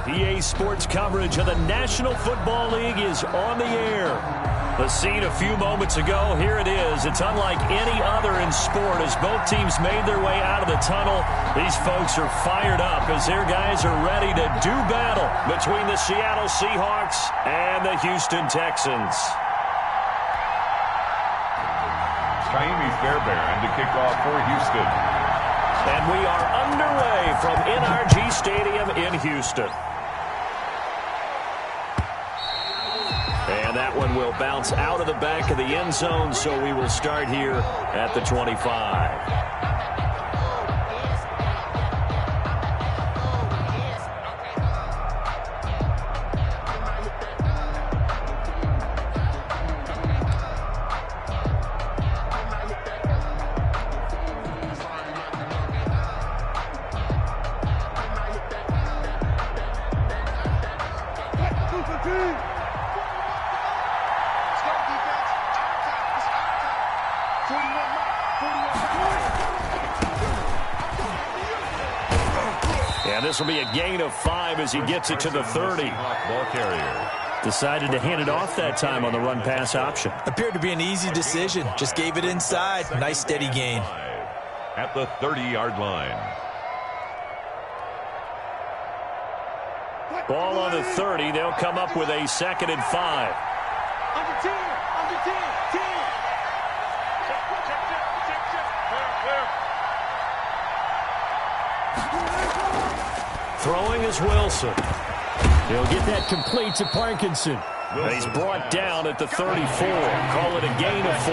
PA Sports coverage of the National Football League is on the air. The scene a few moments ago, here it is. It's unlike any other in sport as both teams made their way out of the tunnel. These folks are fired up as their guys are ready to do battle between the Seattle Seahawks and the Houston Texans. Jaime Fairbairn to kick off for Houston. And we are underway from NRG Stadium in Houston. And that one will bounce out of the back of the end zone, so we will start here at the 25. This will be a gain of 5 as he gets it to the 30. Ball carrier. Decided to hand it off that time on the run-pass option. Appeared to be an easy decision. Just gave it inside. Nice steady gain. At the 30-yard line. Ball on the 30. They'll come up with a 2nd and 5. Under 10. Under 10. 10. Throwing is Wilson. He'll get that complete to Parkinson. He's brought down at the 34. Call it a gain of 4.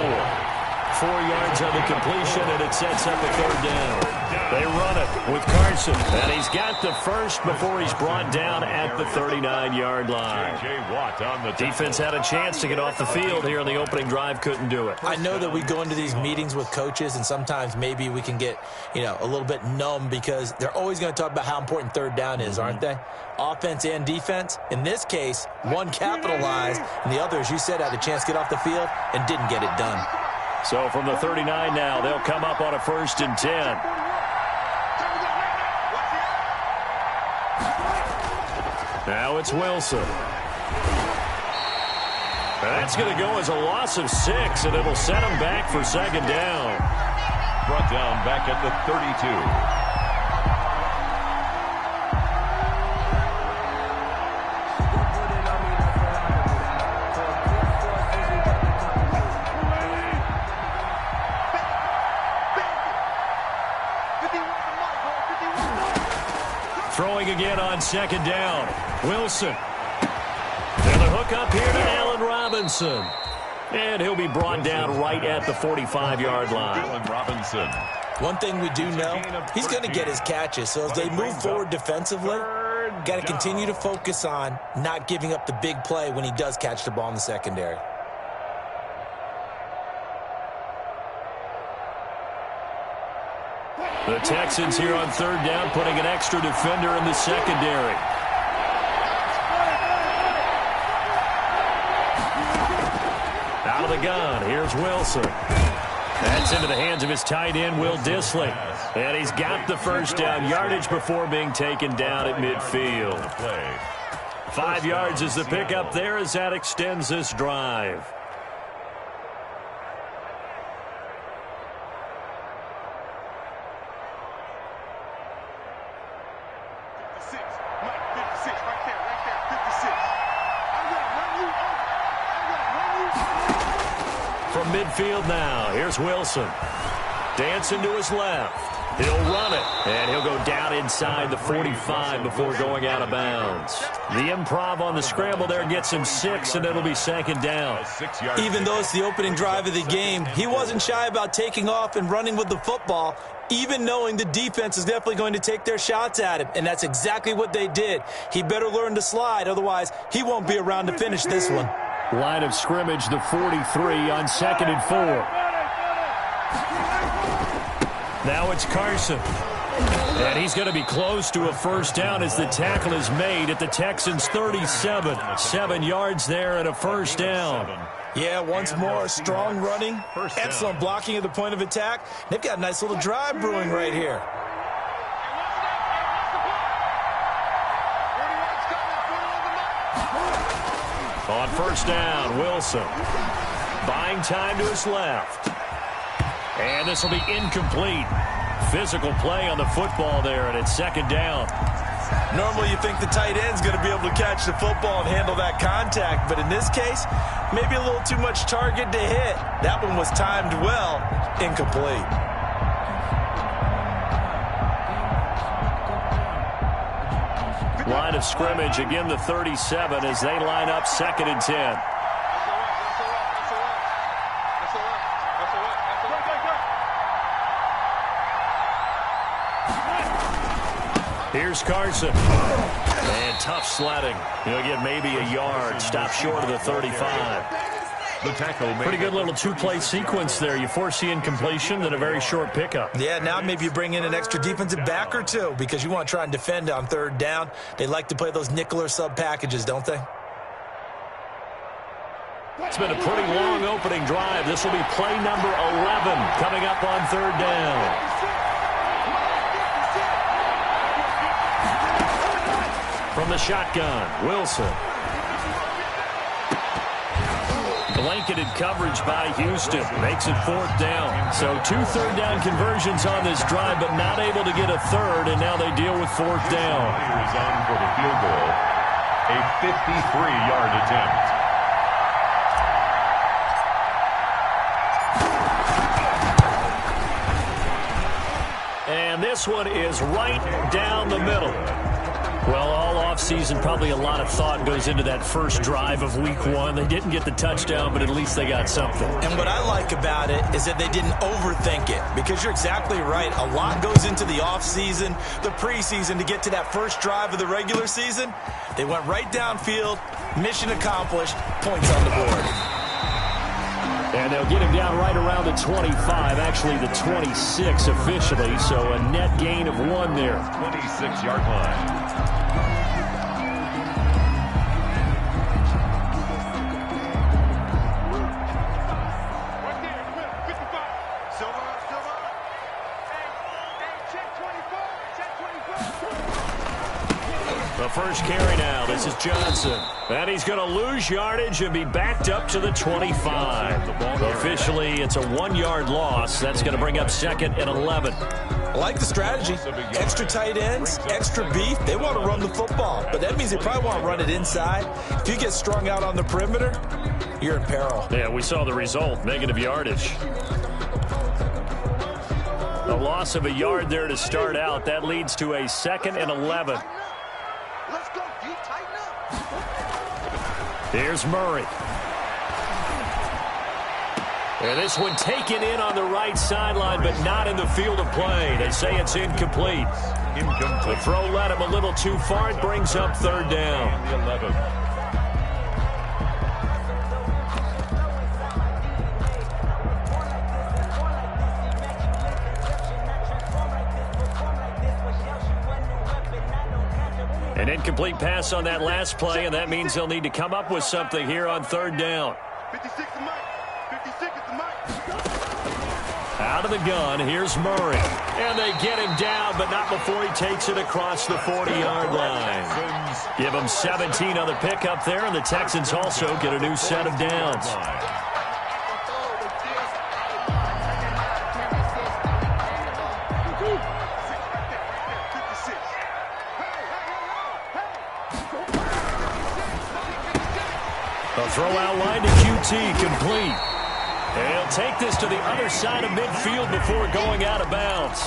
4 yards on the completion, and it sets up a 3rd down. They run it with Carson, and he's got the first before he's brought down at the 39-yard line. Defense had a chance to get off the field here in the opening drive, couldn't do it. I know that we go into these meetings with coaches, and sometimes maybe we can get, a little bit numb because they're always going to talk about how important 3rd down is, aren't they? Offense and defense. In this case, one capitalized, and the other, as you said, had a chance to get off the field and didn't get it done. So from the 39 now, they'll come up on a 1st and 10. Now it's Wilson. That's going to go as a loss of 6, and it'll set him back for 2nd down. Brought down back at the 32. Throwing again on 2nd down. Wilson. And the hook up here to Allen Robinson. And he'll be brought down right at the 45-yard line. Allen Robinson. One thing we do know, he's going to get his catches. So as they move forward defensively, got to continue to focus on not giving up the big play when he does catch the ball in the secondary. The Texans here on 3rd down, putting an extra defender in the secondary. Out of the gun, here's Wilson. That's into the hands of his tight end, Will Dissly. And he's got the 1st down yardage before being taken down at midfield. 5 yards is the pickup there as that extends this drive. From midfield now, here's Wilson. Dancing to his left. He'll run it, and he'll go down inside the 45 before going out of bounds. The improv on the scramble there gets him 6, and it'll be 2nd down. Even though it's the opening drive of the game, he wasn't shy about taking off and running with the football, even knowing the defense is definitely going to take their shots at him, and that's exactly what they did. He better learn to slide, otherwise he won't be around to finish this one. Line of scrimmage, the 43 on 2nd and 4. Now it's Carson. And he's going to be close to a 1st down as the tackle is made at the Texans' 37. 7 yards there and a 1st down. Yeah, once more, strong running, excellent blocking at the point of attack. They've got a nice little drive brewing right here. On first down, Wilson. Buying time to his left. And this will be incomplete. Physical play on the football there, and it's second down. Normally you think the tight end's going to be able to catch the football and handle that contact, but in this case, maybe a little too much target to hit. That one was timed well, incomplete. Line of scrimmage, again the 37 as they line up second and 10. Here's Carson. And tough sledding. He'll get maybe a yard. Stop short of the 35. The tackle. Pretty good little two-play sequence there. You force the incompletion, then a very short pickup. Yeah, now maybe you bring in an extra defensive back or two because you want to try and defend on third down. They like to play those nickel or sub packages, don't they? It's been a pretty long opening drive. This will be play number 11 coming up on third down. From the shotgun, Wilson. Blanketed coverage by Houston. Makes it fourth down. So 2 third-down conversions on this drive, but not able to get a third, and now they deal with fourth down. Is on for the field goal. A 53-yard attempt. And this one is right down the middle. Well, all offseason, probably a lot of thought goes into that first drive of week 1. They didn't get the touchdown, but at least they got something. And what I like about it is that they didn't overthink it, because you're exactly right. A lot goes into the offseason, the preseason to get to that first drive of the regular season. They went right downfield, mission accomplished, points on the board. And they'll get him down right around the 25, actually the 26 officially, so a net gain of 1 there. 26-yard line. The first carry now. This is Johnson. And he's going to lose yardage and be backed up to the 25. Officially, it's a 1-yard loss. That's going to bring up second and 11. I like the strategy. Extra tight ends, extra beef. They want to run the football, but that means they probably want to run it inside. If you get strung out on the perimeter, you're in peril. Yeah, we saw the result. Negative yardage. A loss of a yard there to start out. That leads to a second and 11. Let's go, D. Tighten up. Here's Murray. And this one taken in on the right sideline, but not in the field of play. They say it's incomplete. The throw led him a little too far. It brings up third down. The 11. An incomplete pass on that last play, and that means they'll need to come up with something here on third down. 56 is Mike. 56 is the Mike. Out of the gun, here's Murray. And they get him down, but not before he takes it across the 40-yard line. Give him 17 on the pickup there, and the Texans also get a new set of downs. A throw out line to QT, complete. And he'll take this to the other side of midfield before going out of bounds.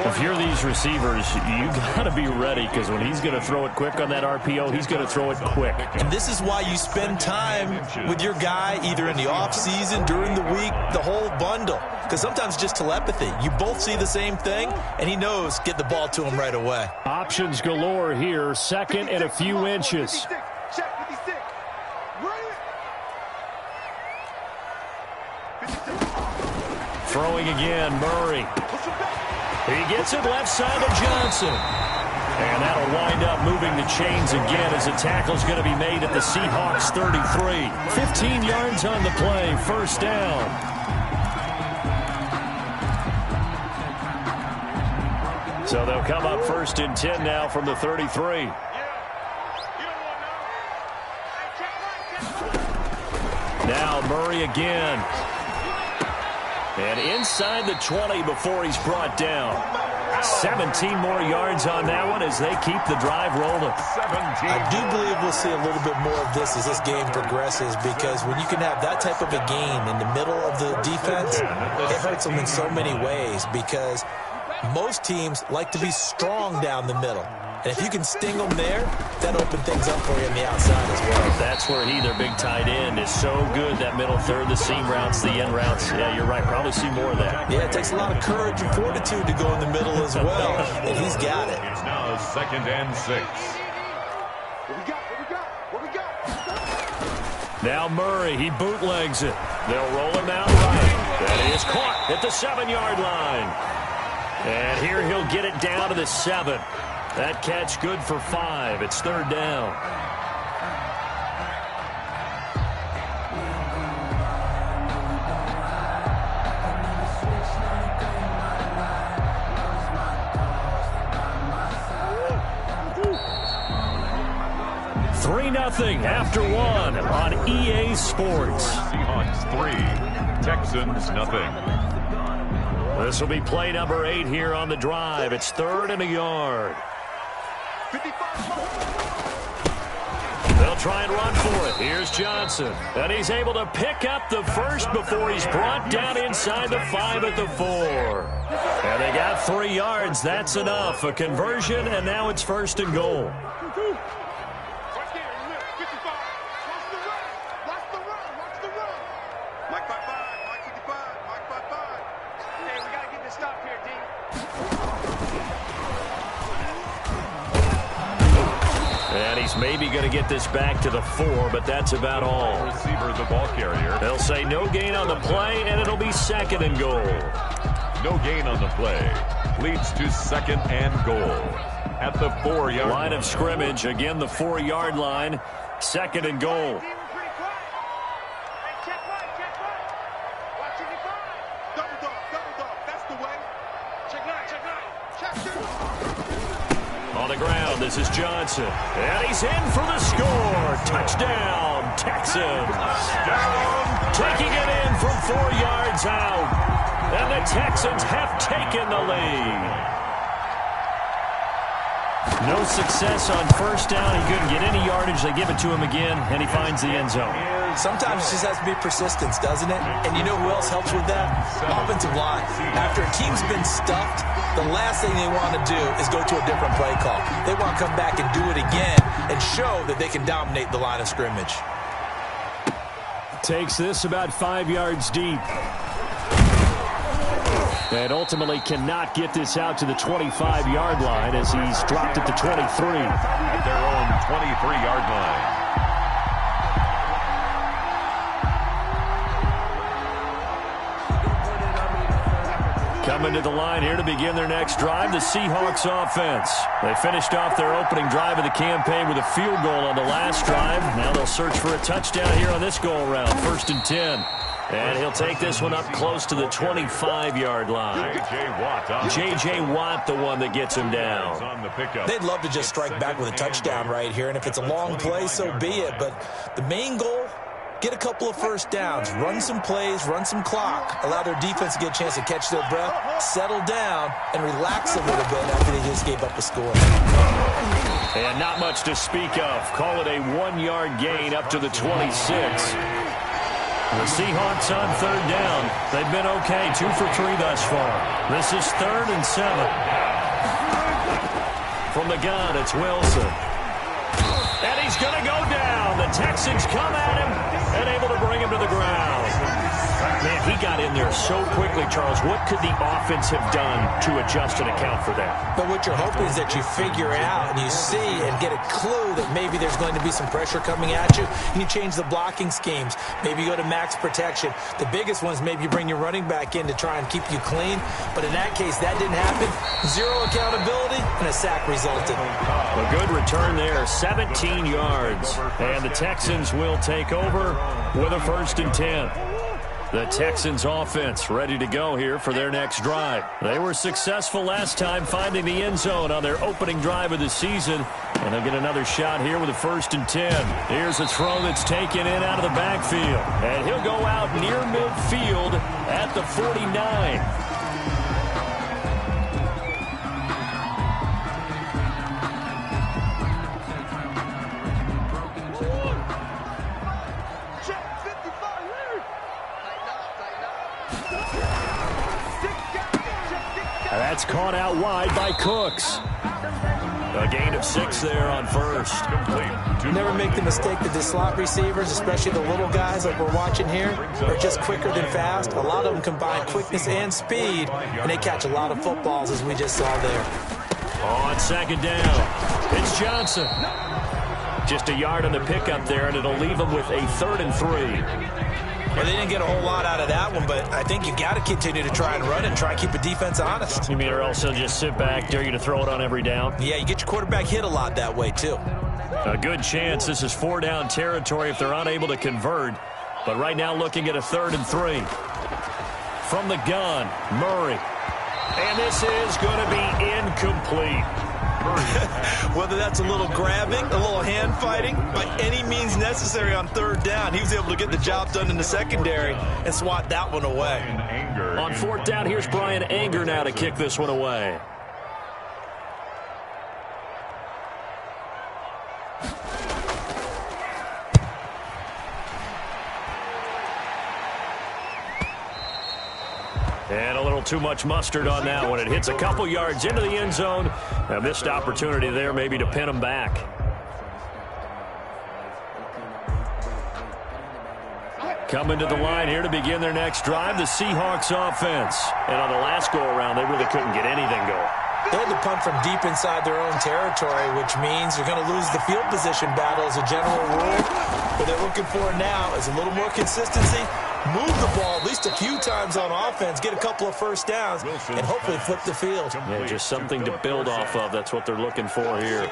If you're these receivers, you got to be ready, because when he's going to throw it quick on that RPO, he's going to throw it quick. And this is why you spend time with your guy either in the offseason, during the week, the whole bundle. Because sometimes just telepathy. You both see the same thing, and he knows get the ball to him right away. Options galore here, second and a few inches. Check 56. Throwing again, Murray. He gets it left side of Johnson. And that'll wind up moving the chains again as the tackle's going to be made at the Seahawks 33. 15 yards on the play, first down. So they'll come up first and 10 now from the 33. Now Murray again. And inside the 20 before he's brought down. 17 more yards on that one as they keep the drive rolling. I do believe we'll see a little bit more of this as this game progresses, because when you can have that type of a gain in the middle of the defense, it hurts them in so many ways, because most teams like to be strong down the middle. And if you can sting them there, that opens things up for you on the outside as well. That's where their big tight end, is so good. That middle third, the seam routes, the end routes. Yeah, you're right. Probably see more of that. Yeah, it takes a lot of courage and fortitude to go in the middle as well. And he's got it. It's now 2nd and 6. What we got? Now Murray, he bootlegs it. They'll roll him out right. That is caught at the 7-yard line. And here he'll get it down to the 7. That catch good for 5. It's 3rd down. Nothing after 1 on EA Sports. Seahawks 3, Texans nothing. This will be play number 8 here on the drive. It's 3rd and a yard. They'll try and run for it. Here's Johnson. And he's able to pick up the first before he's brought down inside the 5 at the 4. And they got 3 yards. That's enough. A conversion, and now it's 1st and goal. Maybe going to get this back to the 4, but that's about all. Receiver, the ball carrier. They'll say no gain on the play, and it'll be 2nd and goal. No gain on the play. Leads to 2nd and goal. At the 4-yard line of scrimmage. Again, the 4-yard line. 2nd and goal. On the ground, this is Johnson. And he's in for the score. Touchdown, Texans. Taking it in from 4 yards out. And the Texans have taken the lead. No success on 1st down. He couldn't get any yardage. They give it to him again, and he finds the end zone. Sometimes it just has to be persistence, doesn't it? And you know who else helps with that? Offensive line. After a team's been stuffed, the last thing they want to do is go to a different play call. They want to come back and do it again and show that they can dominate the line of scrimmage. Takes this about 5 yards deep. And ultimately cannot get this out to the 25-yard line as he's dropped at the 23. At their own 23-yard line. Coming to the line here to begin their next drive, the Seahawks offense. They finished off their opening drive of the campaign with a field goal on the last drive. Now they'll search for a touchdown here on this go-around. 1st and 10. And he'll take this one up close to the 25-yard line. J.J. Watt, the one that gets him down. They'd love to just strike back with a touchdown right here, and if it's a long play, so be it. But the main goal, get a couple of 1st downs, run some plays, run some clock, allow their defense to get a chance to catch their breath, settle down, and relax a little bit after they just gave up a score. And not much to speak of. Call it a 1-yard gain up to the 26. The Seahawks on 3rd down. They've been okay, 2 for 3 thus far. This is 3rd and 7. From the gun, it's Wilson. And he's going to go down. The Texans come at him and able to bring him to the ground. Man, he got in there so quickly, Charles. What could the offense have done to adjust and account for that? But what you're hoping is that you figure it out and you see and get a clue that maybe there's going to be some pressure coming at you. You change the blocking schemes. Maybe you go to max protection. The biggest one is maybe you bring your running back in to try and keep you clean. But in that case, that didn't happen. 0 accountability, and a sack resulted. A good return there, 17 yards. And the Texans will take over with a 1st and 10. The Texans offense ready to go here for their next drive. They were successful last time finding the end zone on their opening drive of the season. And they'll get another shot here with a 1st and 10. Here's a throw that's taken in out of the backfield. And he'll go out near midfield at the 49. That's caught out wide by Cooks. A gain of 6 there on 1st. Never make the mistake that the slot receivers, especially the little guys like we're watching here, are just quicker than fast. A lot of them combine quickness and speed, and they catch a lot of footballs, as we just saw there. On 2nd down, it's Johnson. Just a yard on the pickup there, and it'll leave them with a 3rd and 3. Well, they didn't get a whole lot out of that one, but I think you got to continue to try and run and try and keep the defense honest. You mean or else they'll just sit back, dare you to throw it on every down? Yeah, you get your quarterback hit a lot that way, too. A good chance this is 4-down territory if they're unable to convert. But right now looking at a 3rd and 3. From the gun, Murray. And this is going to be incomplete. Whether that's a little grabbing, a little hand fighting, by any means necessary on 3rd down, he was able to get the job done in the secondary and swat that one away. On 4th down, here's Brian Anger now to kick this one away. And a little too much mustard on that one. It hits a couple yards into the end zone. A missed opportunity there maybe to pin them back. Coming to the line here to begin their next drive, the Seahawks offense. And on the last go-around, they really couldn't get anything going. They had to punt from deep inside their own territory, which means they're going to lose the field position battle as a general rule. What they're looking for now is a little more consistency, move the ball at least a few times on offense, get a couple of 1st downs, and hopefully flip the field. Yeah, just something to build off of. That's what they're looking for here.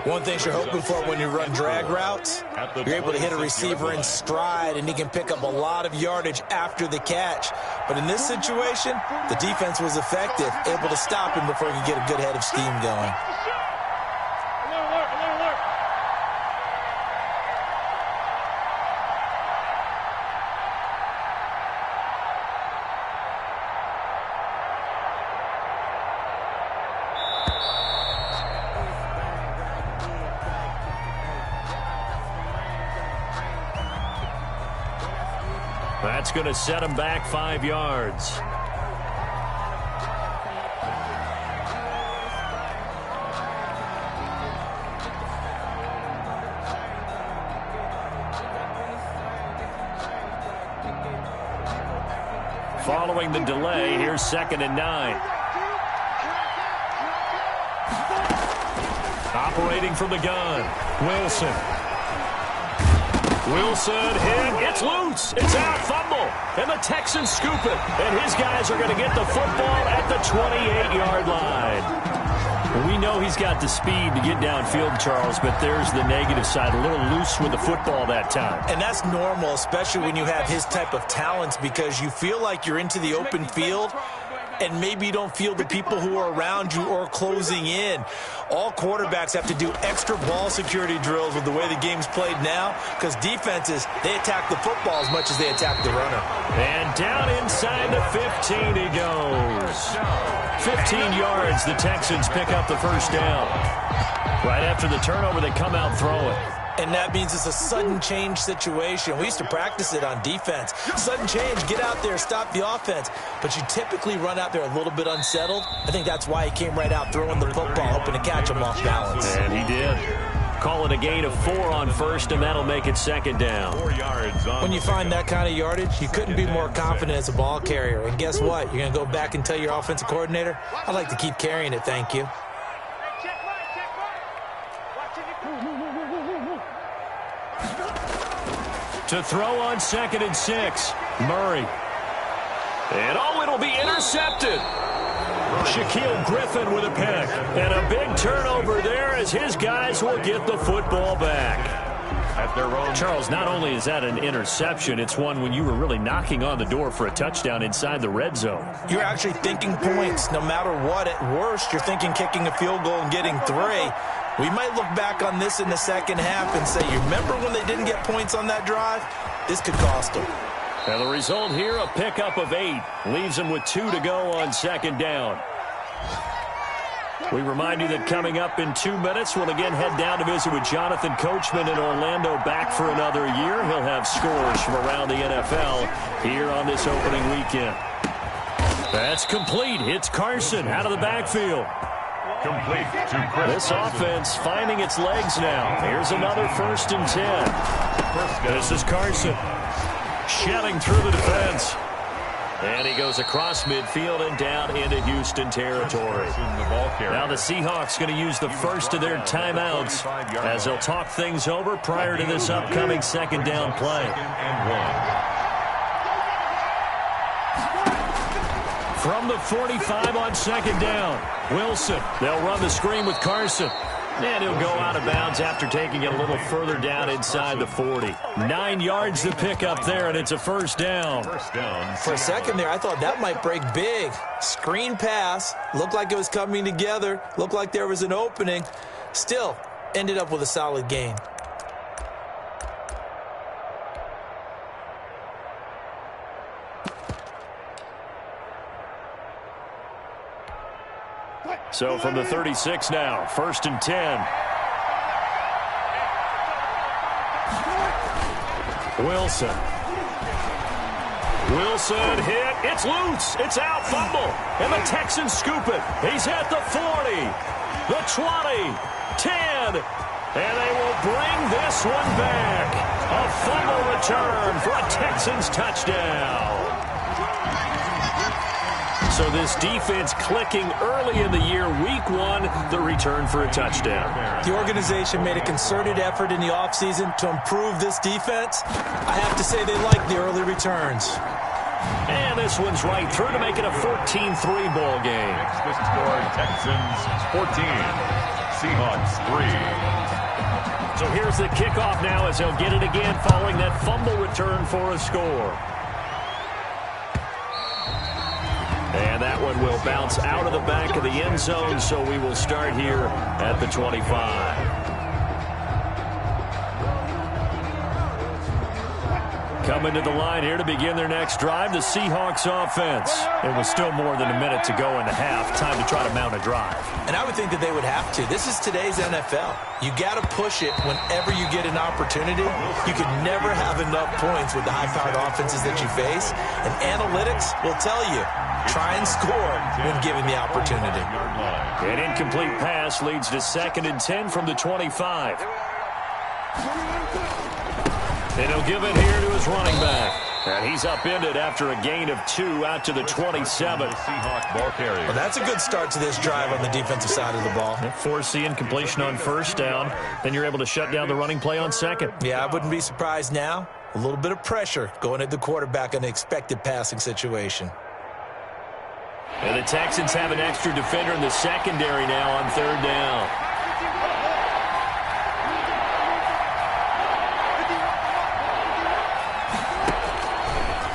One thing you're hoping for when you run drag routes, you're able to hit a receiver in stride, and he can pick up a lot of yardage after the catch. But in this situation, the defense was effective, able to stop him before he could get a good head of steam going. That's going to set him back 5 yards. Following the delay, here's 2nd and 9. Operating from the gun, Wilson. Wilson hit, it's loose, it's out, fumble, and the Texans scoop it, and his guys are going to get the football at the 28-yard line. We know he's got the speed to get downfield, Charles, but there's the negative side, a little loose with the football that time. And that's normal, especially when you have his type of talents, because you feel like you're into the open field, and maybe you don't feel the people who are around you or closing in. All quarterbacks have to do extra ball security drills with the way the game's played now, because defenses, they attack the football as much as they attack the runner. And down inside the 15 he goes. 15 yards, the Texans pick up the 1st down. Right after the turnover, they come out throwing. And that means it's a sudden change situation. We used to practice it on defense. Sudden change, get out there, stop the offense. But you typically run out there a little bit unsettled. I think that's why he came right out throwing the football, hoping to catch him off balance. And he did. Call it a gain of 4 on 1st, and that'll make it 2nd down. 4 yards on when you find that kind of yardage, you couldn't be more confident as a ball carrier. And guess what? You're going to go back and tell your offensive coordinator, I'd like to keep carrying it, thank you. To throw on 2nd and 6, Murray. And it'll be intercepted. Shaquille Griffin with a pick. And a big turnover there as his guys will get the football back. at their own. Charles, not only is that an interception, it's one when you were really knocking on the door for a touchdown inside the red zone. You're actually thinking points. No matter what, at worst, you're thinking kicking a field goal and getting 3. We might look back on this in the second half and say, you remember when they didn't get points on that drive? This could cost them. And the result here, a pickup of 8. Leaves them with 2 to go on second down. We remind you that coming up in 2 minutes, we'll again head down to visit with Jonathan Coachman in Orlando, back for another year. He'll have scores from around the NFL here on this opening weekend. That's complete. It's Carson out of the backfield. Complete to Chris. This offense finding its legs now. Here's another 1st and 10. This is Carson shelling through the defense. And he goes across midfield and down into Houston territory. Now the Seahawks going to use the first of their timeouts as they'll talk things over prior to this upcoming second down play. From the 45 on second down, Wilson. They'll run the screen with Carson. And he'll go out of bounds after taking it a little further down inside the 40. 9 yards to pick up there, and it's a first down. For a second there, I thought that might break big. Screen pass. Looked like it was coming together. Looked like there was an opening. Still, ended up with a solid gain. So from the 36 now, 1st and 10. Wilson hit. It's loose. It's out. Fumble. And the Texans scoop it. He's at the 40, the 20, 10. And they will bring this one back. A fumble return for a Texans touchdown. So this defense clicking early in the year, week 1, the return for a touchdown. The organization made a concerted effort in the offseason to improve this defense. I have to say they like the early returns. And this one's right through to make it a 14-3 ball game. The score, Texans 14, Seahawks 3. So here's the kickoff now as they'll get it again following that fumble return for a score. And that one will bounce out of the back of the end zone, so we will start here at the 25. Coming to the line here to begin their next drive, the Seahawks offense. It was still more than a minute to go in the half. Time to try to mount a drive. And I would think that they would have to. This is today's NFL. You got to push it whenever you get an opportunity. You can never have enough points with the high-powered offenses that you face. And analytics will tell you, try and score when given the opportunity. An incomplete pass leads to 2nd and 10 from the 25. And he'll give it here to his running back. And he's upended after a gain of 2 out to the 27. Well, that's a good start to this drive on the defensive side of the ball. Force the incompletion on 1st down. Then you're able to shut down the running play on 2nd. Yeah, I wouldn't be surprised now. A little bit of pressure going at the quarterback in an expected passing situation. And the Texans have an extra defender in the secondary now on 3rd down.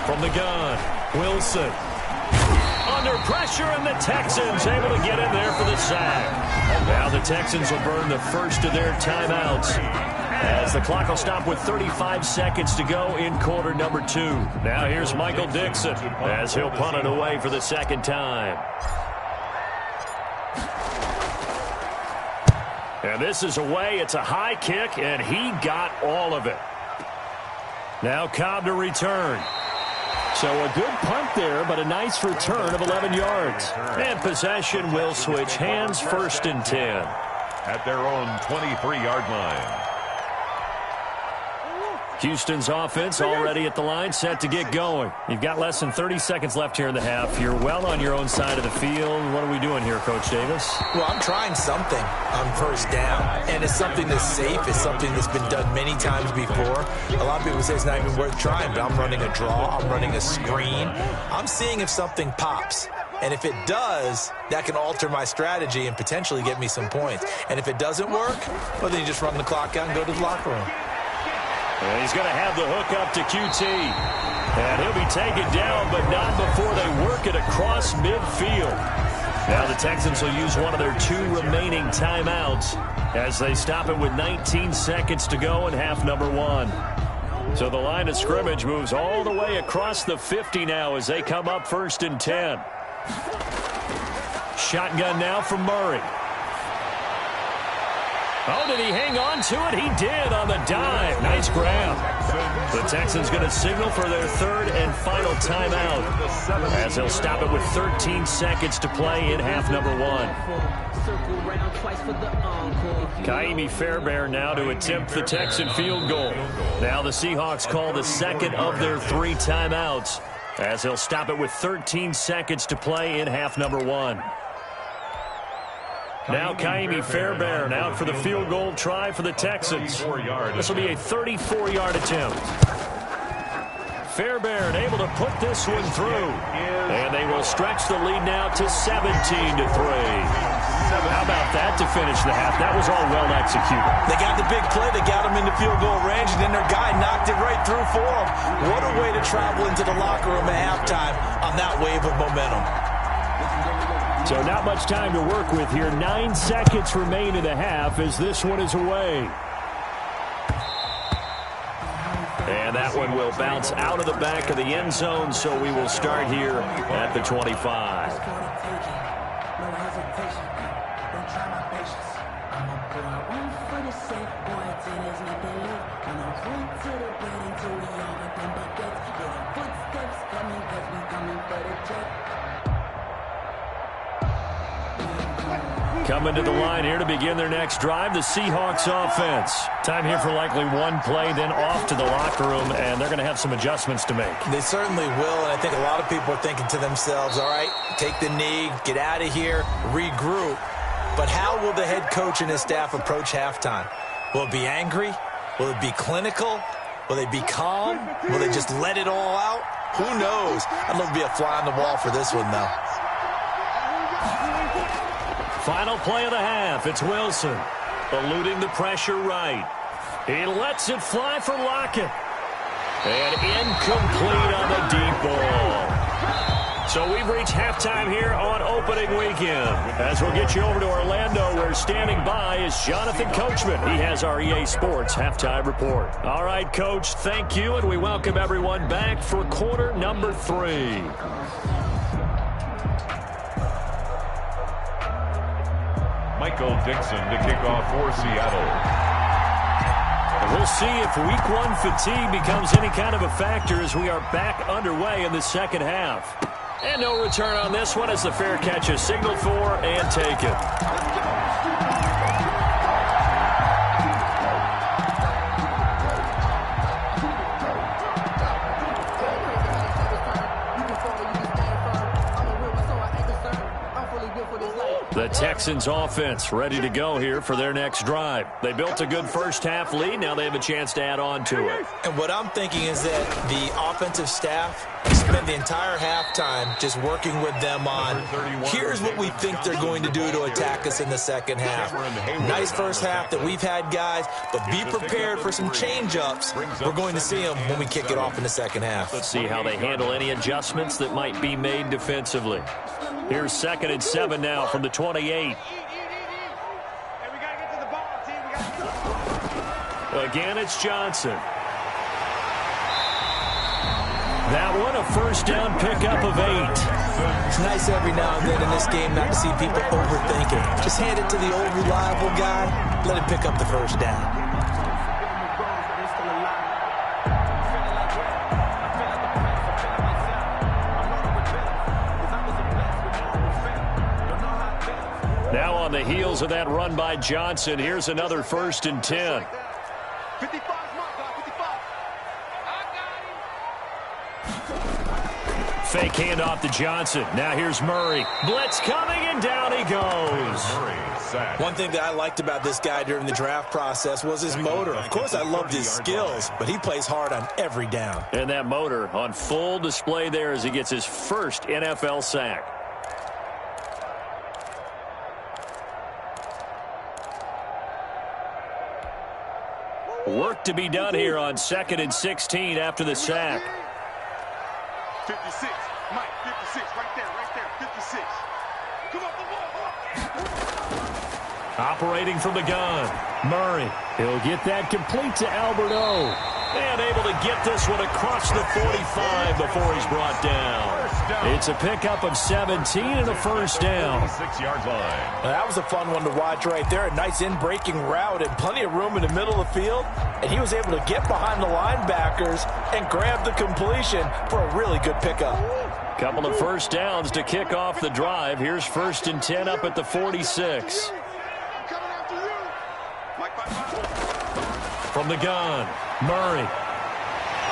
From the gun, Wilson. Under pressure, and the Texans able to get in there for the sack. Now the Texans will burn the first of their timeouts, as the clock will stop with 35 seconds to go in quarter number 2. Now here's Michael Dixon as he'll punt it away for the 2nd time. And this is away. It's a high kick, and he got all of it. Now Cobb to return. So a good punt there, but a nice return of 11 yards. And possession will switch hands, 1st and 10. At their own 23-yard line. Houston's offense already at the line, set to get going. You've got less than 30 seconds left here in the half. You're well on your own side of the field. What are we doing here, Coach Davis? Well, I'm trying something on 1st down, and it's something that's safe. It's something that's been done many times before. A lot of people say it's not even worth trying, but I'm running a draw. I'm running a screen. I'm seeing if something pops. And if it does, that can alter my strategy and potentially get me some points. And if it doesn't work, well, then you just run the clock out and go to the locker room. And he's going to have the hook up to QT. And he'll be taken down, but not before they work it across midfield. Now the Texans will use one of their 2 remaining timeouts as they stop it with 19 seconds to go in half number 1. So the line of scrimmage moves all the way across the 50 now as they come up 1st and 10. Shotgun now from Murray. Oh, did he hang on to it? He did on the dive. Nice grab. The Texans going to signal for their 3rd and final timeout as they'll stop it with 13 seconds to play in half number 1. Kaimi Fairbairn now to attempt the Texan field goal. Now the Seahawks call the 2nd of their 3 timeouts as they'll stop it with 13 seconds to play in half number 1. Now Kaimi Fairbairn out for the field goal try for the Texans. This will be a 34-yard attempt. Fairbairn able to put this one through. And they will stretch the lead now to 17-3. How about that to finish the half? That was all well executed. They got the big play. They got him into field goal range, and then their guy knocked it right through for them. What a way to travel into the locker room at halftime on that wave of momentum. So not much time to work with here. 9 seconds remain in the half as this one is away. And that one will bounce out of the back of the end zone, so we will start here at the 25. Coming to the line here to begin their next drive, the Seahawks offense. Time here for likely one play, then off to the locker room, and they're going to have some adjustments to make. They certainly will, and I think a lot of people are thinking to themselves, all right, take the knee, get out of here, regroup. But how will the head coach and his staff approach halftime? Will it be angry? Will it be clinical? Will they be calm? Will they just let it all out? Who knows? I'd love to be a fly on the wall for this one, though. Final play of the half. It's Wilson eluding the pressure right. He lets it fly for Lockett. And incomplete on the deep ball. So we've reached halftime here on opening weekend. As we'll get you over to Orlando, where standing by is Jonathan Coachman. He has our EA Sports halftime report. All right, Coach, thank you, and we welcome everyone back for quarter number 3. Michael Dixon to kick off for Seattle. And we'll see if week 1 fatigue becomes any kind of a factor as we are back underway in the second half. And no return on this one as the fair catch is signaled for and taken. The Texans offense ready to go here for their next drive. They built a good first half lead. Now they have a chance to add on to it. And what I'm thinking is that the offensive staff spent the entire halftime just working with them on, here's what we think they're going to do to attack us in the second half. Nice first half that we've had, guys, but be prepared for some change-ups. We're going to see them when we kick it off in the second half. Let's see how they handle any adjustments that might be made defensively. Here's 2nd and 7 now from the 28. Again, it's Johnson. That one, a first down pickup of 8. It's nice every now and then in this game not to see people overthink it. Just hand it to the old reliable guy, let him pick up the first down. Now on the heels of that run by Johnson, here's another 1st and 10. 55, Fake handoff to Johnson. Now here's Murray. Blitz coming, and down he goes. One thing that I liked about this guy during the draft process was his motor. Of course, I loved his skills, but he plays hard on every down. And that motor on full display there as he gets his first NFL sack. Work to be done here on 2nd and 16 after the sack. 56. Mike, 56. Right there. 56. Come on, Operating from the gun, Murray. He'll get that complete to Alberto. And able to get this one across the 45 before he's brought down. It's a pickup of 17 and a first down. 6-yard line. Now, that was a fun one to watch right there. A nice in-breaking route and plenty of room in the middle of the field. And he was able to get behind the linebackers and grab the completion for a really good pickup. Couple of first downs to kick off the drive. Here's 1st and 10 up at the 46. From the gun, Murray.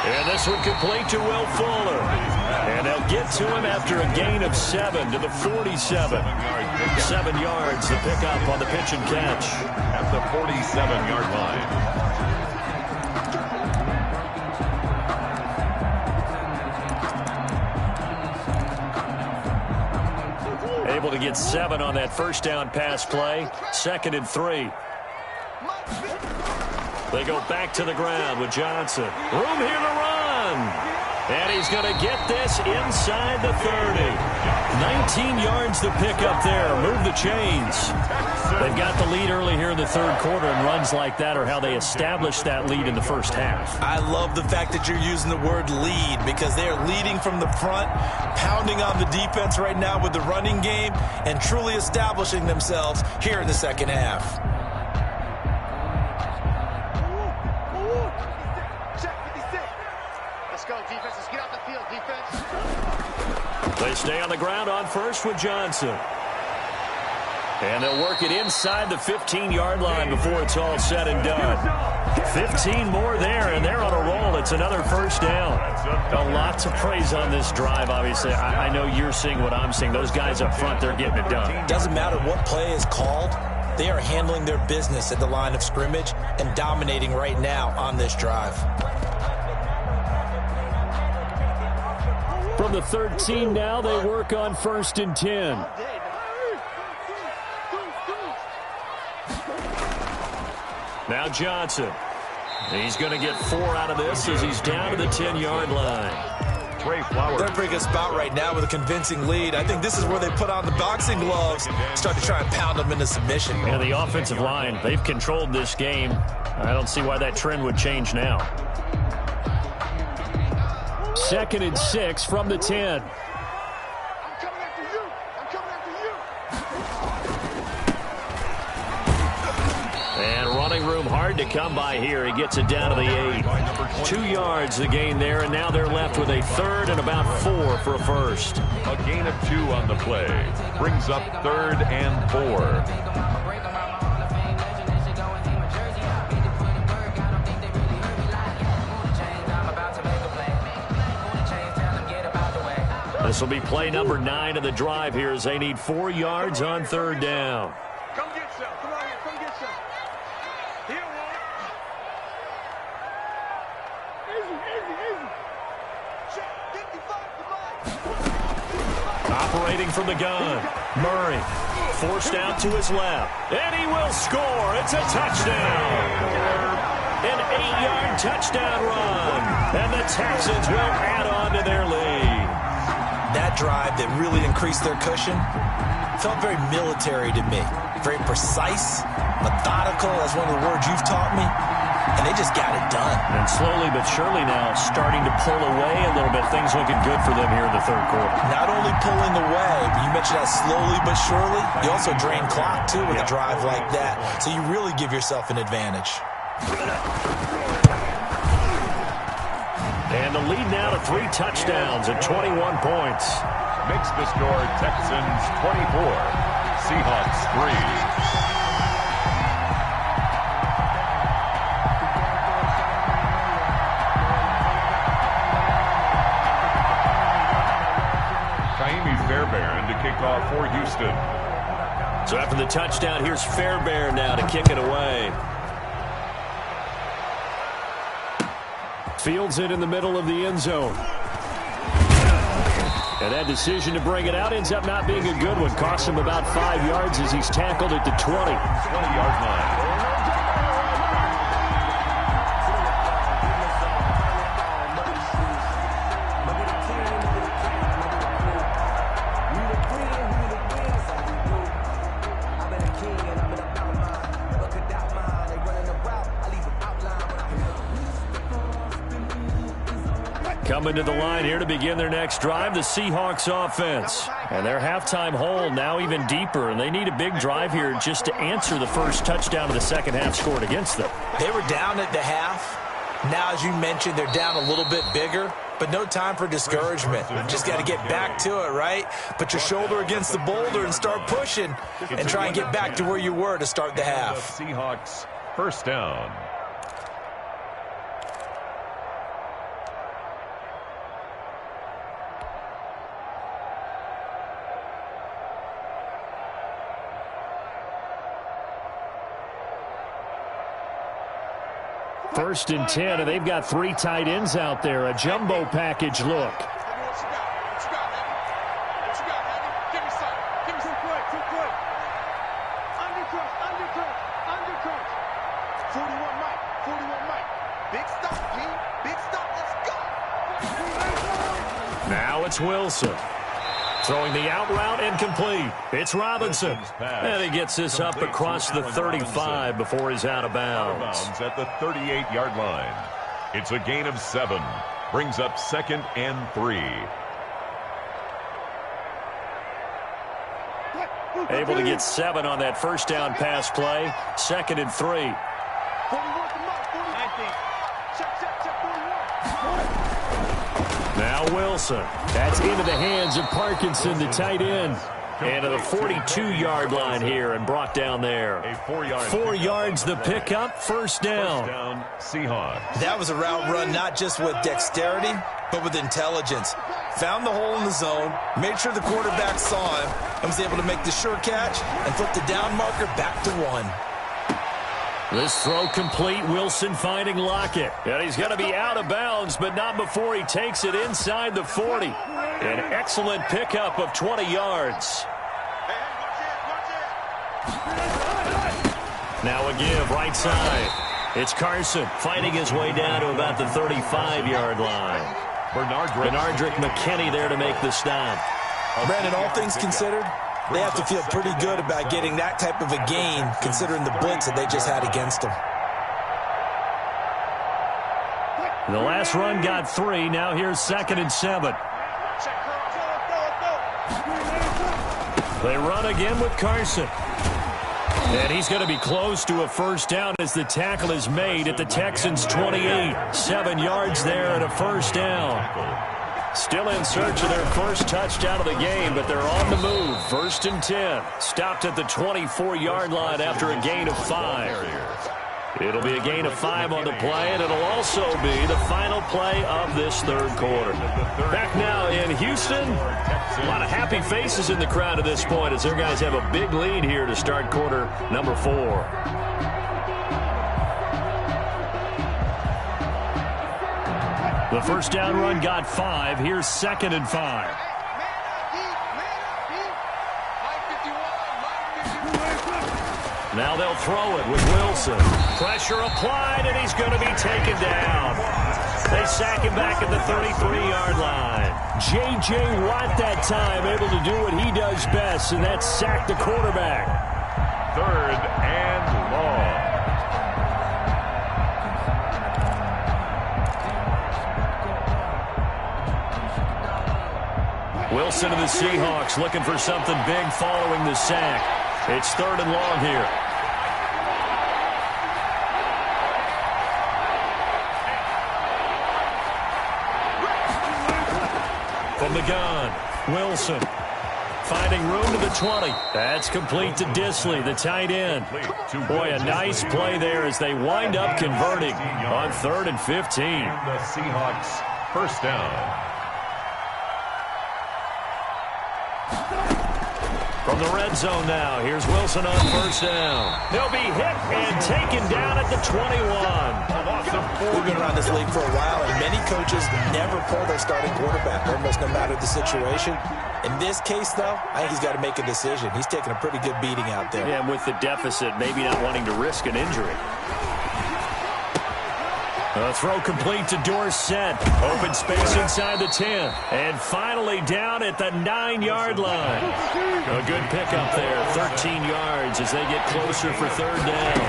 And this one complete to Will Fuller. And they'll get to him after a gain of 7 to the 47. 7 yards, the pickup on the pitch and catch. At the 47-yard line. Able to get 7 on that first down pass play. 2nd and 3. They go back to the ground with Johnson. Room here to run. And he's going to get this inside the 30. 19 yards to pick up there. Move the chains. They've got the lead early here in the third quarter, and runs like that are how they established that lead in the first half. I love the fact that you're using the word lead because they are leading from the front, pounding on the defense right now with the running game, and truly establishing themselves here in the second half. They stay on the ground on first with Johnson. And they'll work it inside the 15-yard line before it's all said and done. 15 more there, and they're on a roll. It's another first down. A lot to praise on this drive, obviously. I know you're seeing what I'm seeing. Those guys up front, they're getting it done. Doesn't matter what play is called. They are handling their business at the line of scrimmage and dominating right now on this drive. From the 13 now, they work on 1st and 10. Now Johnson. He's going to get 4 out of this as he's down to the 10-yard line. Trey Flowers. They're in pretty good spot right now with a convincing lead. I think this is where they put on the boxing gloves, start to try and pound them into submission. And the offensive line, they've controlled this game. I don't see why that trend would change now. 2nd and 6 from the 10. And running room hard to come by here. He gets it down to the 8. 2 yards the gain there, and now they're left with a 3rd and about 4 for a first. A gain of 2 on the play. Brings up 3rd and 4. This will be play number 9 of the drive here as they need 4 yards on 3rd down. Come get some. Come on here. Come get some. Here, easy. Operating from the gun, Murray forced out to his left, and he will score. It's a touchdown. An 8-yard touchdown run, and the Texans will add on to their lead. That drive that really increased their cushion felt very military to me. Very precise, methodical, that's one of the words you've taught me. And they just got it done. And slowly but surely now starting to pull away a little bit. Things looking good for them here in the third quarter. Not only pulling away, but you mentioned that slowly but surely. You also drain clock, too, with a drive like that. So you really give yourself an advantage. And the lead now to 3 touchdowns at 21 points. Makes the score Texans 24, Seahawks 3. Fairbairn to kick off for Houston. So after the touchdown, here's Fairbairn now to kick it away. Fields it in the middle of the end zone. And that decision to bring it out ends up not being a good one. Costs him about 5 yards as he's tackled at the 20. 20-yard line. Coming to the line here to begin their next drive, the Seahawks offense. And their halftime hole now even deeper, and they need a big drive here just to answer the first touchdown of the second half scored against them. They were down at the half. Now, as you mentioned, they're down a little bit bigger, but no time for discouragement. Just got to get back to it, right? Put your shoulder against the boulder and start pushing and try and get back to where you were to start the half. Seahawks first down. First and 10, and they've got 3 tight ends out there. A jumbo package look. Now it's Wilson. Throwing the out route incomplete. It's Robinson. And he gets this up across the 35 before he's out of bounds. At the 38-yard line. It's a gain of 7. Brings up 2nd and 3. Able to get 7 on that first down pass play. 2nd and 3. Now Wilson. That's into the hands of Parkinson, the tight end. And to the 42-yard line here and brought down there. 4 yards the pickup, first down. Seahawks. That was a route run not just with dexterity, but with intelligence. Found the hole in the zone, made sure the quarterback saw him, and was able to make the sure catch and flip the down marker back to 1. This throw complete. Wilson finding Lockett. And he's going to be out of bounds, but not before he takes it inside the 40. An excellent pickup of 20 yards. Now a give right side. It's Carson fighting his way down to about the 35-yard line. Bernardrick McKinney there to make the stop. Brandon, all things considered, they have to feel pretty good about getting that type of a gain, considering the blitz that they just had against them. The last run got 3. Now here's 2nd and 7. They run again with Carson. And he's going to be close to a first down as the tackle is made at the Texans' 28. 7 yards there and a first down. Still in search of their first touchdown of the game, but they're on the move. 1st and 10. Stopped at the 24-yard line after a gain of 5. It'll be a gain of 5 on the play, and it'll also be the final play of this third quarter. Back now in Houston. A lot of happy faces in the crowd at this point as their guys have a big lead here to start quarter number 4. The first down run got 5. Here's 2nd and 5. Now they'll throw it with Wilson. Pressure applied, and he's going to be taken down. They sack him back at the 33-yard line. J.J. Watt that time able to do what he does best, and that's sack the quarterback. 3rd and long. Wilson and the Seahawks looking for something big following the sack. It's 3rd and long here. From the gun, Wilson finding room to the 20. That's complete to Disley, the tight end. Boy, a nice play there as they wind up converting on 3rd and 15. The Seahawks first down. From the red zone now, here's Wilson on first down. He'll be hit and taken down at the 21. We've been around this league for a while, and many coaches never pull their starting quarterback, almost no matter the situation. In this case, though, I think he's got to make a decision. He's taking a pretty good beating out there. Yeah, and with the deficit, maybe not wanting to risk an injury. A throw complete to Dorsett. Open space inside the 10. And finally down at the 9-yard line. A good pickup there. 13 yards as they get closer for 3rd down.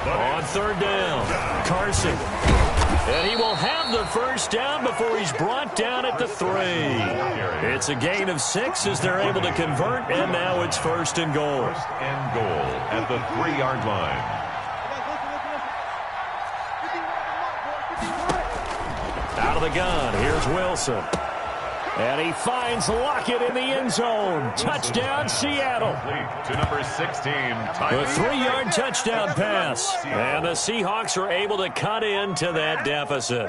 On 3rd down, Carson And he will have the first down before he's brought down at the 3. It's a gain of 6 as they're able to convert, and now it's 1st and goal. 1st and goal at the 3-yard line. Out of the gun, here's Wilson. And he finds Lockett in the end zone. Touchdown, Seattle. To number 16, The 3-yard touchdown pass. And the Seahawks are able to cut into that deficit.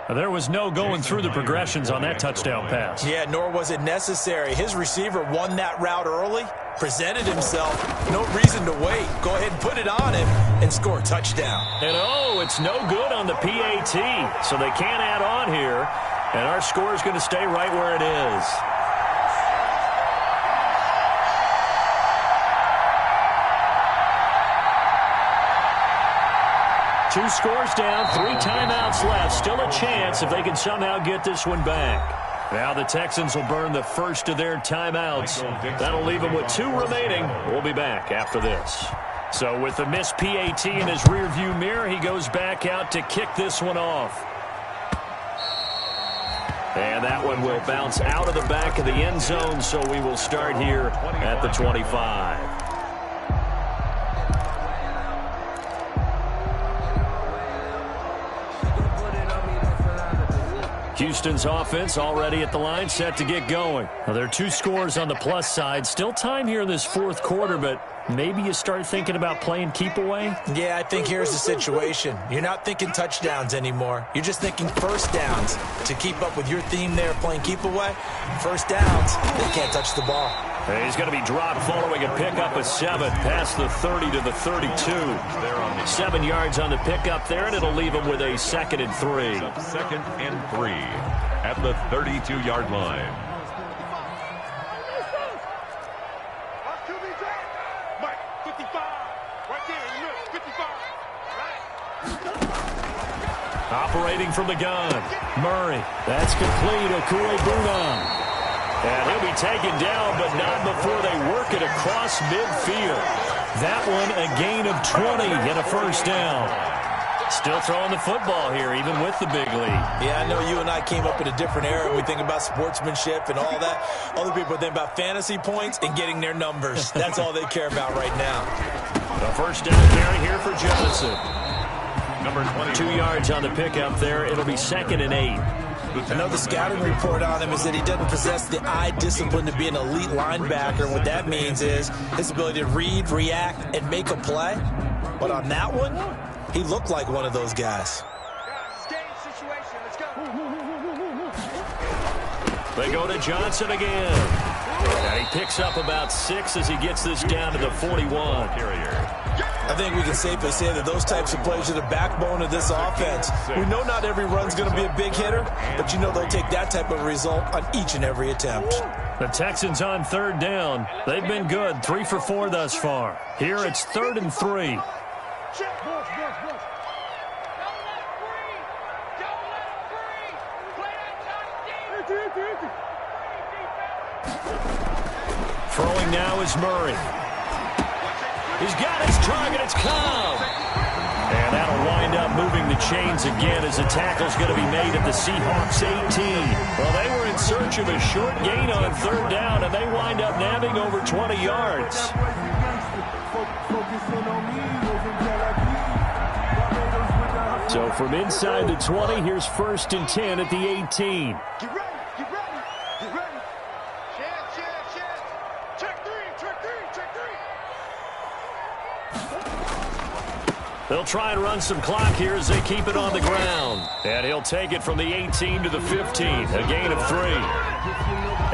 There was no going through the progressions on that touchdown pass. Yeah, nor was it necessary. His receiver won that route early, presented himself. No reason to wait. Go ahead and put it on him and score a touchdown. And it's no good on the PAT, so they can't add on here. And our score is going to stay right where it is. Two scores down, 3 timeouts left. Still a chance if they can somehow get this one back. Now the Texans will burn the first of their timeouts. That'll leave them with 2 remaining. We'll be back after this. So with the missed PAT in his rearview mirror, he goes back out to kick this one off. And that one will bounce out of the back of the end zone, so we will start here at the 25. Houston's offense already at the line, set to get going. Now, there are 2 scores on the plus side. Still time here in this 4th quarter, but maybe you start thinking about playing keep away? Yeah, I think here's the situation. You're not thinking touchdowns anymore. You're just thinking first downs. To keep up with your theme there, playing keep away, first downs, they can't touch the ball. He's going to be dropped following a pickup of 7 past the 30 to the 32. 7 yards on the pickup there, and it'll leave him with a 2nd and 3. 2nd and 3 at the 32-yard line. Operating from the gun, Murray. That's complete. Okue-Buna. And he'll be taken down, but not before they work it across midfield. That one a gain of 20 and a first down. Still throwing the football here, even with the big lead. Yeah, I know you and I came up in a different era. We think about sportsmanship and all that. Other people think about fantasy points and getting their numbers. That's all they care about right now. The first down carry here for Johnson. Number 20. 2 yards on the pickup there. It'll be 2nd and 8. I know the scouting report on him is that he doesn't possess the eye discipline to be an elite linebacker. And what that means is his ability to read, react, and make a play. But on that one, he looked like one of those guys. They go to Johnson again. And he picks up about 6 as he gets this down to the 41. I think we can safely say that those types of plays are the backbone of this offense. We know not every run's going to be a big hitter, but you know they'll take that type of result on each and every attempt. The Texans on 3rd down. They've been good, 3 for 4 thus far. Here it's 3rd and 3. Throwing now is Murray. He's got his target. It's Cobb. And that'll wind up moving the chains again as the tackle's going to be made at the Seahawks 18. Well, they were in search of a short gain on 3rd down, and they wind up nabbing over 20 yards. So from inside the 20, here's 1st and 10 at the 18. They'll try and run some clock here as they keep it on the ground. And he'll take it from the 18 to the 15. A gain of 3.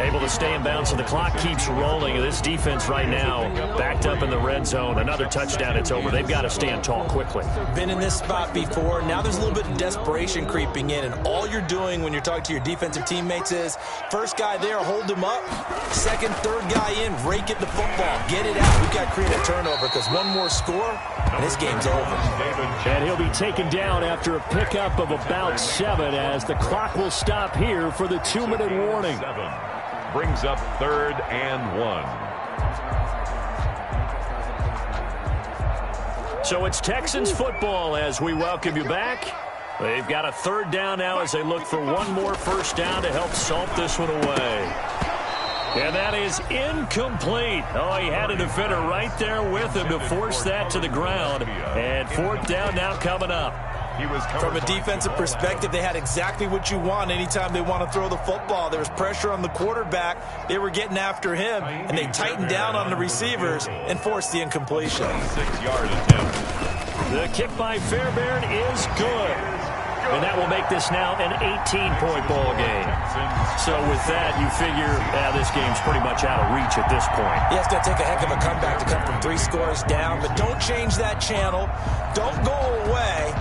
Able to stay in bounds, so the clock keeps rolling. This defense right now backed up in the red zone. Another touchdown, it's over. They've got to stand tall quickly. Been in this spot before. Now there's a little bit of desperation creeping in, and all you're doing when you're talking to your defensive teammates is first guy there, hold him up. Second, third guy in, rake at the football. Get it out. We've got to create a turnover because one more score, and this game's over. And he'll be taken down after a pickup of about 7 as the clock will stop here for the 2-minute warning. 7 brings up 3rd and 1. So it's Texans football as we welcome you back. They've got a third down now as they look for one more first down to help salt this one away. And that is incomplete. Oh, he had a defender right there with him to force that to the ground. And fourth down now coming up. From a defensive perspective, they had exactly what you want anytime they want to throw the football. There was pressure on the quarterback. They were getting after him, and they tightened down on the receivers and forced the incompletion. 6-yard attempt. The kick by Fairbairn is good. And that will make this now an 18-point ball game. So with that, you figure this game's pretty much out of reach at this point. Yeah, it's going to take a heck of a comeback to come from 3 scores down, but don't change that channel. Don't go away.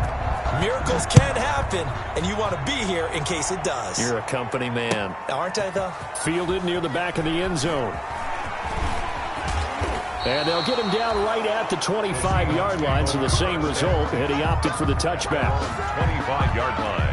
Miracles can happen, and you want to be here in case it does. You're a company man. Aren't I, though? Fielded near the back of the end zone. And they'll get him down right at the 25-yard line, so the same result, and he opted for the touchback. 25-yard line.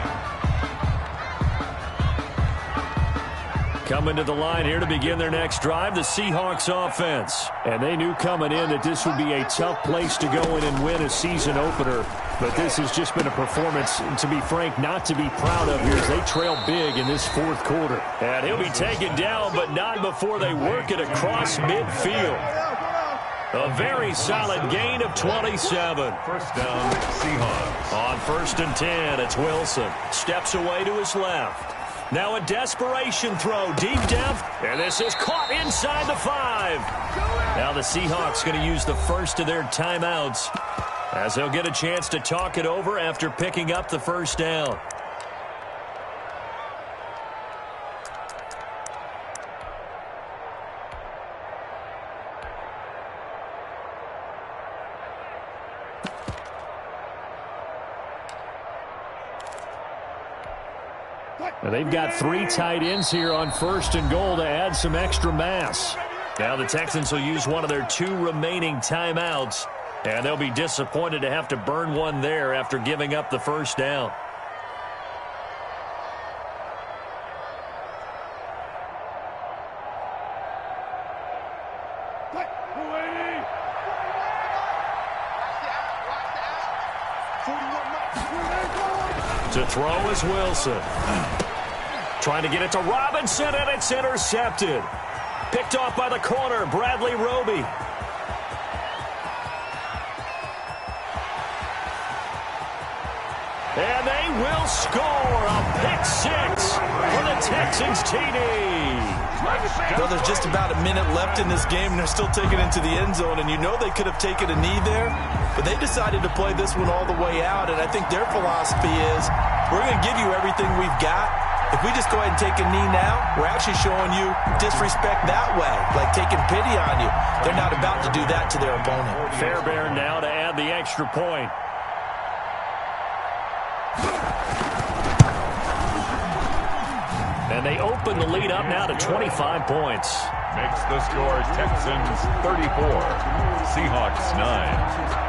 Coming to the line here to begin their next drive, the Seahawks offense. And they knew coming in that this would be a tough place to go in and win a season opener. But this has just been a performance, to be frank, not to be proud of here as they trail big in this fourth quarter. And he'll be taken down, but not before they work it across midfield. A very solid gain of 27. First down, Seahawks. On 1st and 10, it's Wilson. Steps away to his left. Now a desperation throw deep depth, and this is caught inside the 5. Now the Seahawks going to use the first of their timeouts as they'll get a chance to talk it over after picking up the first down. And they've got 3 tight ends here on 1st and goal to add some extra mass. Now the Texans will use one of their 2 remaining timeouts, and they'll be disappointed to have to burn one there after giving up the first down. To throw is Wilson. Trying to get it to Robinson, and it's intercepted. Picked off by the corner, Bradley Roby. And they will score a pick 6 for the Texans TD. Well, there's just about a minute left in this game, and they're still taking it to the end zone. And you know they could have taken a knee there, but they decided to play this one all the way out. And I think their philosophy is, we're going to give you everything we've got. If we just go ahead and take a knee now, we're actually showing you disrespect that way, like taking pity on you. They're not about to do that to their opponent. Fairbairn now to add the extra point. And they open the lead up now to 25 points. Makes the score Texans 34, Seahawks 9.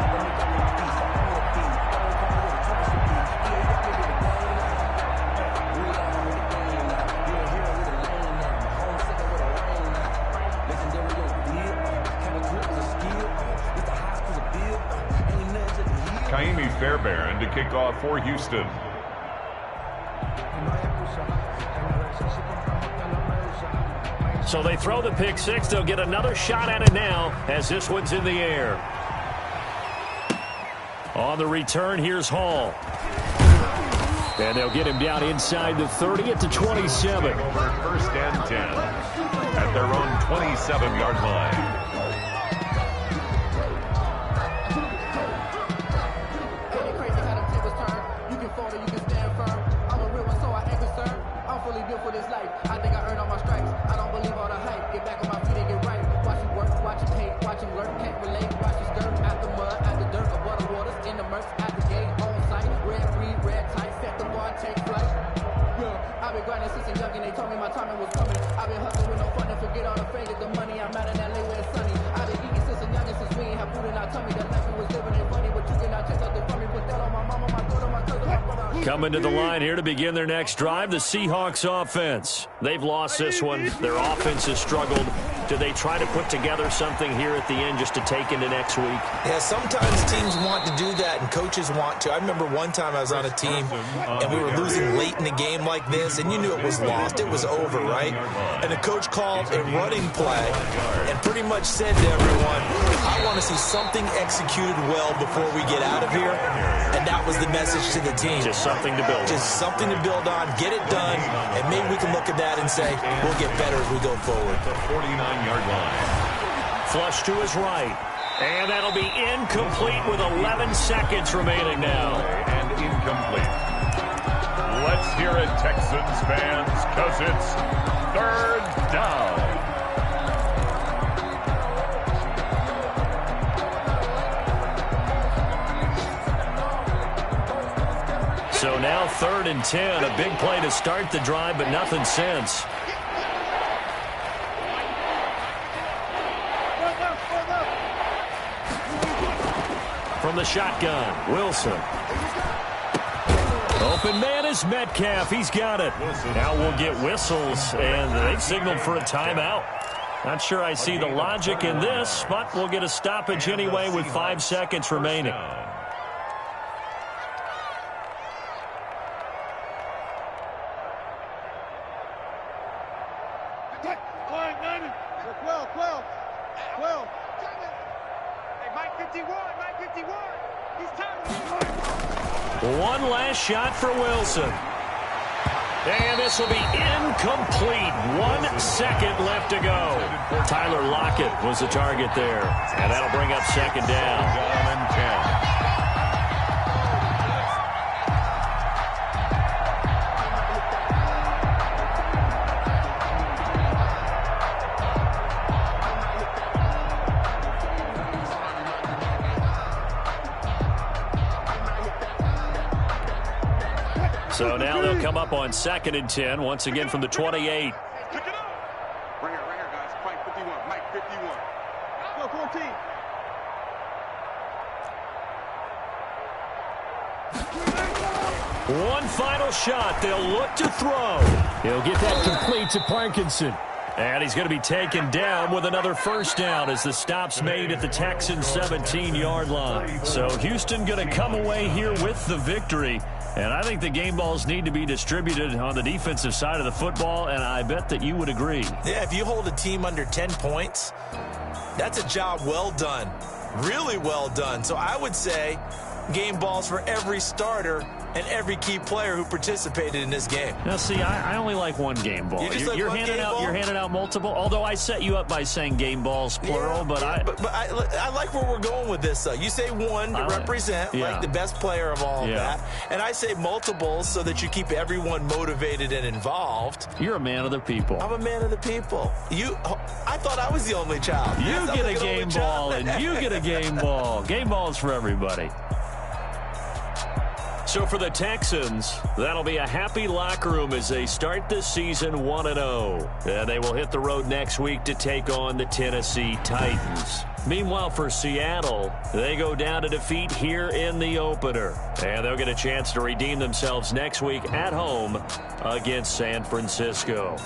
Fairbairn to kick off for Houston. So they throw the pick 6. They'll get another shot at it now as this one's in the air. On the return, here's Hall. And they'll get him down inside the 30 at the 27. 1st and 10 at their own 27-yard line. Coming to the line here to begin their next drive, the Seahawks offense. They've lost this one. Their offense has struggled Do they try to put together something here at the end just to take into next week? Yeah, sometimes teams want to do that and coaches want to. I remember one time I was on a team and we were losing late in a game like this, and you knew it was lost. It was over, right? And the coach called a running play and pretty much said to everyone, I want to see something executed well before we get out of here. And that was the message to the team. Just something to build on. Just something to build on, get it done, and maybe we can look at that and say, we'll get better as we go forward. The 49-yard line. Flush to his right. And that'll be incomplete with 11 seconds remaining now. And incomplete. Let's hear it, Texans fans, because it's third down. So now 3rd and 10, a big play to start the drive, but nothing since. From the shotgun, Wilson. Open man is Metcalf. He's got it. Now we'll get whistles, and they've signaled for a timeout. Not sure I see the logic in this, but we'll get a stoppage anyway with 5 seconds remaining. One last shot for Wilson. And this will be incomplete. 1 second left to go. Tyler Lockett was the target there. And that'll bring up 2nd down. Down and 10. So now they'll come up on 2nd and 10, once again from the 28. Pick it up. Right here, guys. Mike 51. Mike 51. Go 14. One final shot. They'll look to throw. He'll get that complete to Parkinson. And he's going to be taken down with another 1st down as the stop's made at the Texans' 17-yard line. So Houston going to come away here with the victory. And I think the game balls need to be distributed on the defensive side of the football, and I bet that you would agree. Yeah, if you hold a team under 10 points, that's a job well done. Really well done. So I would say game balls for every starter and every key player who participated in this game. Now, see, I only like one game ball. You're handing out multiple. Although I set you up by saying game balls plural, yeah, but I like where we're going with this. Though you say one to represent like the best player of all of that, and I say multiples so that you keep everyone motivated and involved. You're a man of the people. I'm a man of the people. I thought I was the only child. You get a game ball, and you get a game ball. Game balls for everybody. So for the Texans, that'll be a happy locker room as they start this season 1-0. And they will hit the road next week to take on the Tennessee Titans. Meanwhile, for Seattle, they go down to defeat here in the opener. And they'll get a chance to redeem themselves next week at home against San Francisco.